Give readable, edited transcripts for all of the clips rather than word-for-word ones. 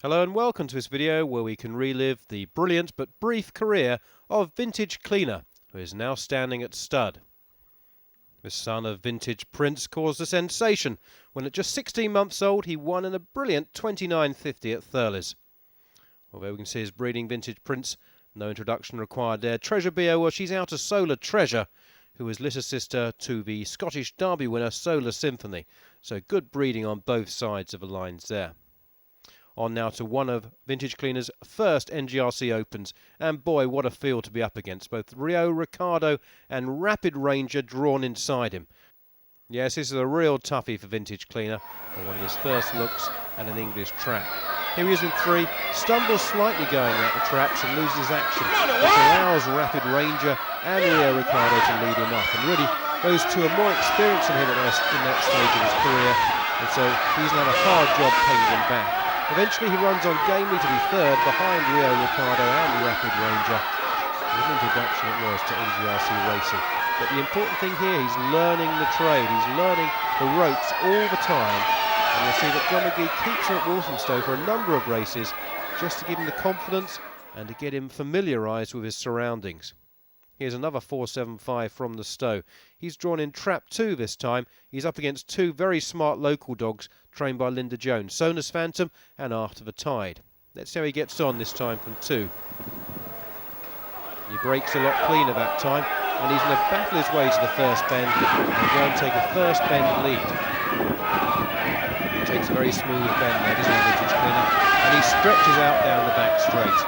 Hello and welcome to this video where we can relive the brilliant but brief career of Vintage Cleaner, who is now standing at stud. The son of Vintage Prince caused a sensation when at just 16 months old he won in a brilliant 29.50 at Thurles. Although we can see his breeding Vintage Prince, no introduction required there. Treasure Bio, well, she's out of Solar Treasure, who is little sister to the Scottish Derby winner Solar Symphony. So good breeding on both sides of the lines there. On now to one of Vintage Cleaner's first NGRC Opens, and boy, what a field to be up against. Both Rio Riccardo and Rapid Ranger drawn inside him. Yes, this is a real toughie for Vintage Cleaner, on one of his first looks at an English track. Here he is in three, stumbles slightly going at the traps and loses action, which allows Rapid Ranger and Rio Riccardo to lead him up. And really, those two are more experienced than him in that stage of his career, and so he's done a hard job paying them back. Eventually he runs on gamely to be third behind Rio Riccardo and Rapid Ranger. What an introduction it was to NGRC racing. But the important thing here, he's learning the trade. He's learning the ropes all the time. And you'll see that John McGee keeps him at Walthamstow for a number of races just to give him the confidence and to get him familiarised with his surroundings. Here's another 4.75 from the Stow. He's drawn in trap 2 this time. He's up against two very smart local dogs trained by Linda Jones, Sonus Phantom and After the Tide. Let's see how he gets on this time from 2. He breaks a lot cleaner that time, and he's going to battle his way to the first bend and go and take a first bend lead. He takes a very smooth bend there, doesn't he, Vintage Cleaner? And he stretches out down the back straight.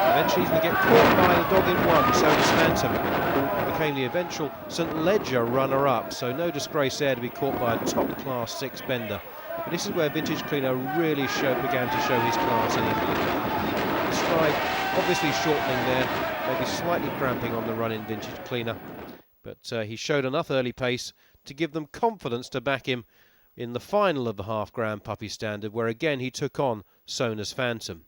Eventually he's going to get caught by the dog in one, Sonus Phantom, who became the eventual St Ledger runner-up, so no disgrace there to be caught by a top-class 6-bender. But this is where Vintage Cleaner really began to show his class in England. The stride obviously shortening there, maybe slightly cramping on the run in Vintage Cleaner, but he showed enough early pace to give them confidence to back him in the final of the half-grand Puppy Standard, where again he took on Sonus Phantom.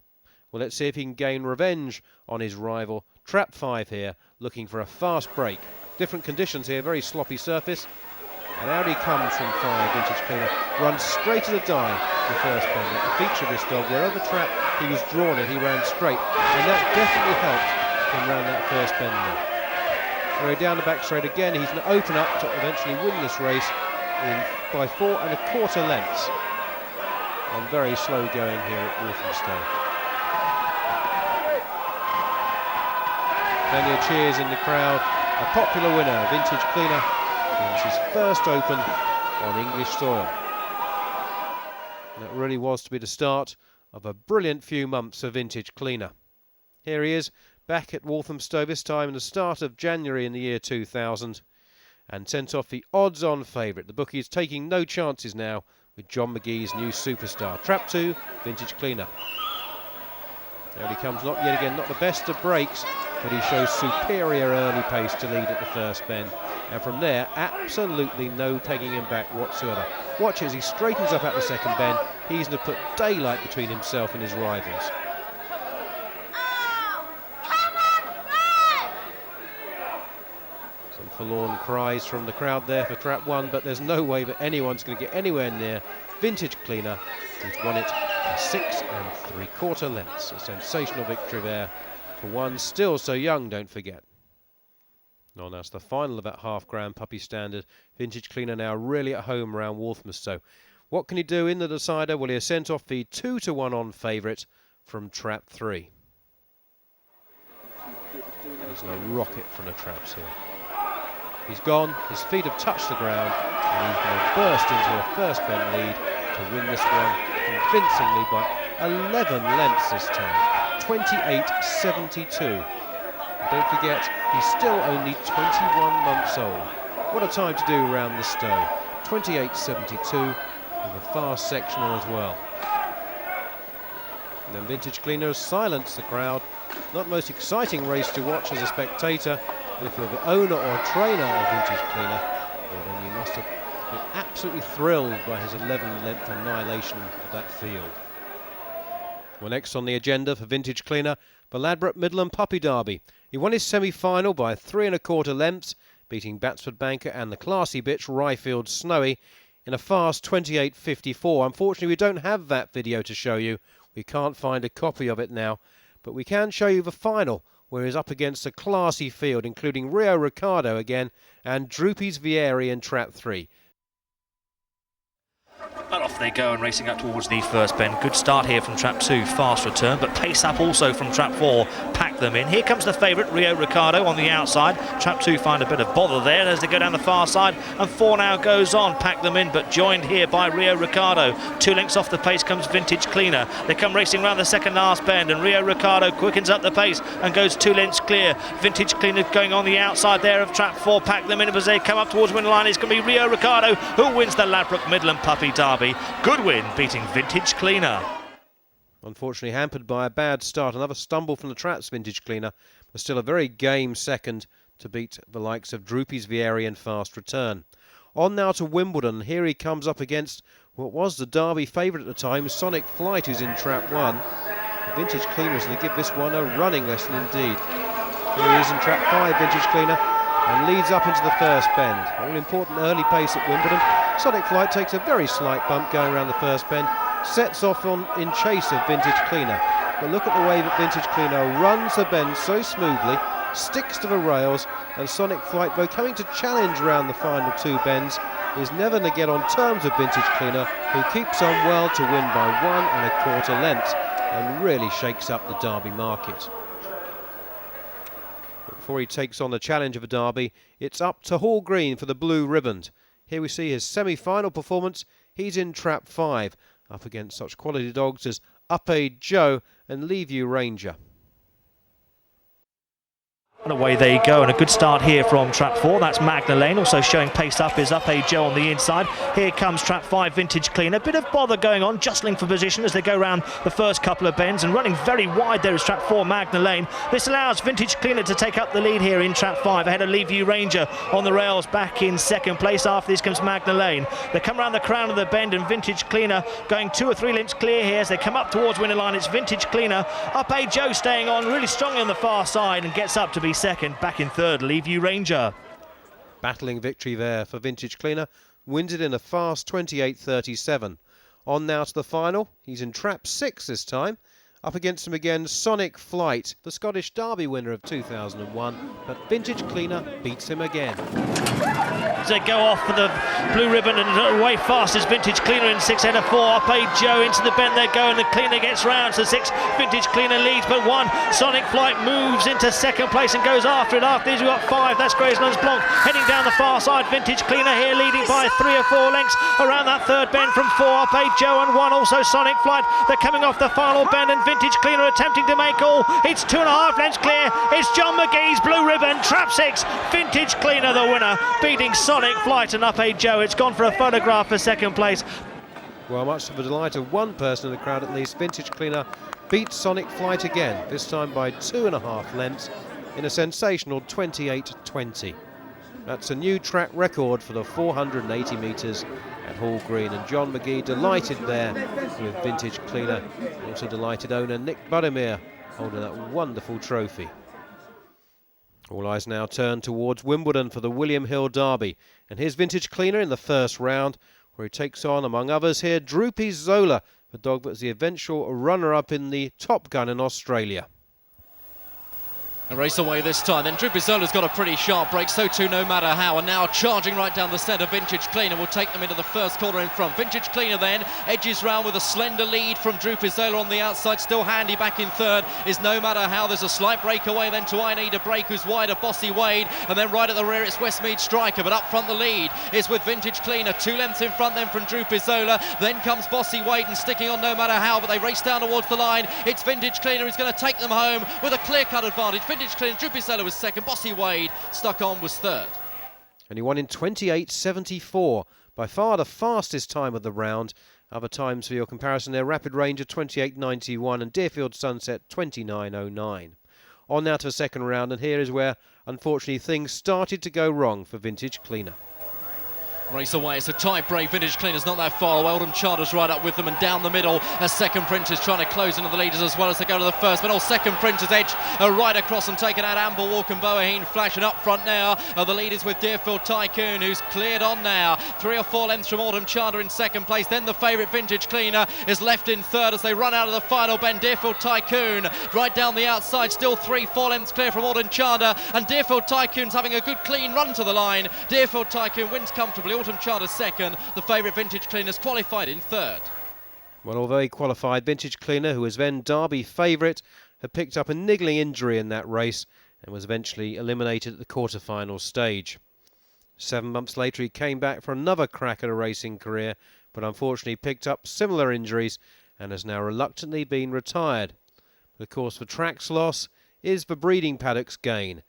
Well, let's see if he can gain revenge on his rival. Trap 5 here, looking for a fast break. Different conditions here, very sloppy surface. And out he comes from 5, Vintage Cleaner. Runs straight at a dive, the first bend. The feature of this dog, wherever trap he was drawn in, he ran straight. And that definitely helped him round that first bend there. Anyway, down the back straight again, he's going to open up to eventually win this race by 4 1/4 lengths. On very slow going here at Walthamstow. Plenty of cheers in the crowd. A popular winner, Vintage Cleaner, wins his first Open on English soil. That really was to be the start of a brilliant few months of Vintage Cleaner. Here he is, back at Walthamstow, this time in the start of January in the year 2000, and sent off the odds-on favourite. The bookies taking no chances now with John McGee's new superstar. Trap 2, Vintage Cleaner. There he comes, not yet again, not the best of breaks, but he shows superior early pace to lead at the first bend. And from there, absolutely no taking him back whatsoever. Watch as he straightens up at the second bend. He's going to put daylight between himself and his rivals. Some forlorn cries from the crowd there for trap 1, but there's no way that anyone's going to get anywhere near Vintage Cleaner, who's won it by 6 3/4 lengths. A sensational victory there for one still so young, don't forget. Well, that's the final of that half-grand Puppy Standard. Vintage Cleaner now really at home around Walthamstow. What can he do in the decider? Well, he has sent off the 2-1 on favourite from trap 3. He's going to rocket from the traps here. He's gone, his feet have touched the ground, and he's going to burst into a first bend lead to win this one convincingly by 11 lengths this time. 28.72. And don't forget, he's still only 21 months old. What a time to do round the Stow. 28.72 with a fast sectional as well. And then Vintage Cleaner has silenced the crowd. Not the most exciting race to watch as a spectator, but if you're the owner or trainer of Vintage Cleaner, well, then you must have been absolutely thrilled by his 11-length annihilation of that field. Well, next on the agenda for Vintage Cleaner, the Ladbroke Midland Puppy Derby. He won his semi-final by 3 1/4 lengths, beating Batsford Banker and the classy bitch Ryfield Snowy in a fast 28.54. Unfortunately, we don't have that video to show you. We can't find a copy of it now, but we can show you the final, where he's up against a classy field, including Rio Riccardo again, and Droopy's Vieri in trap 3. And off they go and racing up towards the first bend. Good start here from trap 2, fast return, but pace up also from trap 4, pack them in. Here comes the favourite, Rio Riccardo, on the outside. Trap 2 find a bit of bother there as they go down the far side, and 4 now goes on, pack them in, but joined here by Rio Riccardo. 2 lengths off the pace comes Vintage Cleaner. They come racing round the second last bend, and Rio Riccardo quickens up the pace and goes 2 lengths clear. Vintage Cleaner going on the outside there of trap 4, pack them in as they come up towards winning line. It's going to be Rio Riccardo who wins the Ladbroke Midland Puppy Derby. Good win, beating Vintage Cleaner. Unfortunately hampered by a bad start. Another stumble from the traps, Vintage Cleaner, but still a very game second to beat the likes of Droopy's Vieri and Fast Return. On now to Wimbledon. Here he comes up against what was the Derby favourite at the time, Sonic Flight, who's in trap 1. Vintage Cleaner is going to give this one a running lesson indeed. Here he is in trap 5, Vintage Cleaner, and leads up into the first bend. All important early pace at Wimbledon. Sonic Flight takes a very slight bump going around the first bend, sets off in chase of Vintage Cleaner. But look at the way that Vintage Cleaner runs the bend so smoothly, sticks to the rails, and Sonic Flight, though coming to challenge around the final 2 bends, is never going to get on terms with Vintage Cleaner, who keeps on well to win by 1 1/4 lengths and really shakes up the Derby market. But before he takes on the challenge of a Derby, it's up to Hall Green for the Blue Riband. Here we see his semi-final performance. He's in trap 5, up against such quality dogs as Up Aid Joe and Leave You Ranger. And away they go, and a good start here from trap 4. That's Magna Lane, also showing pace up is Up A Joe on the inside. Here comes trap 5, Vintage Cleaner. A bit of bother going on, jostling for position as they go around the first couple of bends, and running very wide there is trap 4, Magna Lane. This allows Vintage Cleaner to take up the lead here in trap 5, ahead of Leave You Ranger on the rails, back in second place. After this comes Magna Lane. They come around the crown of the bend, and Vintage Cleaner going 2 or 3 lengths clear here as they come up towards winner line. It's Vintage Cleaner. Up A Joe staying on really strongly on the far side and gets up to be second. Back in third, Leave You Ranger. Battling victory there for Vintage Cleaner. Wins it in a fast 28.37. On now to the final. He's in trap 6 this time. Up against him again, Sonic Flight, the Scottish Derby winner of 2001. But Vintage Cleaner beats him again. As they go off for the Blue Riband, and away fast is Vintage Cleaner in 6, head of 4. Up A Joe into the bend they go, and the Cleaner gets round. So 6, Vintage Cleaner leads, but 1, Sonic Flight moves into second place and goes after it. After these we've got 5, that's Gracelands Blanc heading down the far side. Vintage Cleaner here leading by 3 or 4 lengths around that third bend from 4. Up A Joe and 1, also Sonic Flight. They're coming off the final bend, and Vintage Cleaner attempting to make all. It's 2.5 lengths clear. It's John McGee's Blue Riband, trap 6. Vintage Cleaner the winner, beating Sonic Flight and Up A Joe. It's gone for a photograph for second place. Well, much to the delight of one person in the crowd at least, Vintage Cleaner beats Sonic Flight again, this time by 2.5 lengths in a sensational 28.20. That's a new track record for the 480 metres at Hall Green, and John McGee delighted there with Vintage Cleaner. Also delighted owner Nick Budimir holding that wonderful trophy. All eyes now turn towards Wimbledon for the William Hill Derby, and here's Vintage Cleaner in the first round, where he takes on, among others here, Droopy Zola, the dog that was the eventual runner-up in the Top Gun in Australia. A race away this time, then Droopy Zola's got a pretty sharp break, so too No Matter How, and now charging right down the centre, Vintage Cleaner will take them into the first corner in front. Vintage Cleaner then edges round with a slender lead from Droopy Zola on the outside, still handy back in third is No Matter How. There's a slight breakaway then to I Need a Break, who's wider, Bossy Wade, and then right at the rear it's Westmead Striker, but up front the lead is with Vintage Cleaner, 2 lengths in front then from Droopy Zola, then comes Bossy Wade and sticking on No Matter How, but they race down towards the line. It's Vintage Cleaner who's going to take them home with a clear-cut advantage. Vintage Cleaner, Droopy Zola was second, Bossy Wade stuck on was third. And he won in 28.74, by far the fastest time of the round. Other times for your comparison there, Rapid Ranger 28.91 and Deerfield Sunset 29.09. On now to the second round, and here is where unfortunately things started to go wrong for Vintage Cleaner. Race away, it's a tight break. Vintage Cleaner's not that far away. Oldham Charter's right up with them and down the middle. A second Prince is trying to close into the leaders as well as they go to the first. But second Prince's edge right across and taken out. Amble Walk and Boaheen flashing up front now. The lead is with Deerfield Tycoon, who's cleared on now. 3 or 4 lengths from Oldham Charter in second place. Then the favourite Vintage Cleaner is left in third as they run out of the final bend. Deerfield Tycoon right down the outside, still 3-4 lengths clear from Oldham Charter. And Deerfield Tycoon's having a good clean run to the line. Deerfield Tycoon wins comfortably. Oldham Charter second. The favourite Vintage Cleaner's qualified in third. Well, although he qualified, Vintage Cleaner, who was then Derby favourite, had picked up a niggling injury in that race and was eventually eliminated at the quarter-final stage. 7 months later, he came back for another crack at a racing career, but unfortunately picked up similar injuries and has now reluctantly been retired. But of course, the track's loss is the breeding paddock's gain,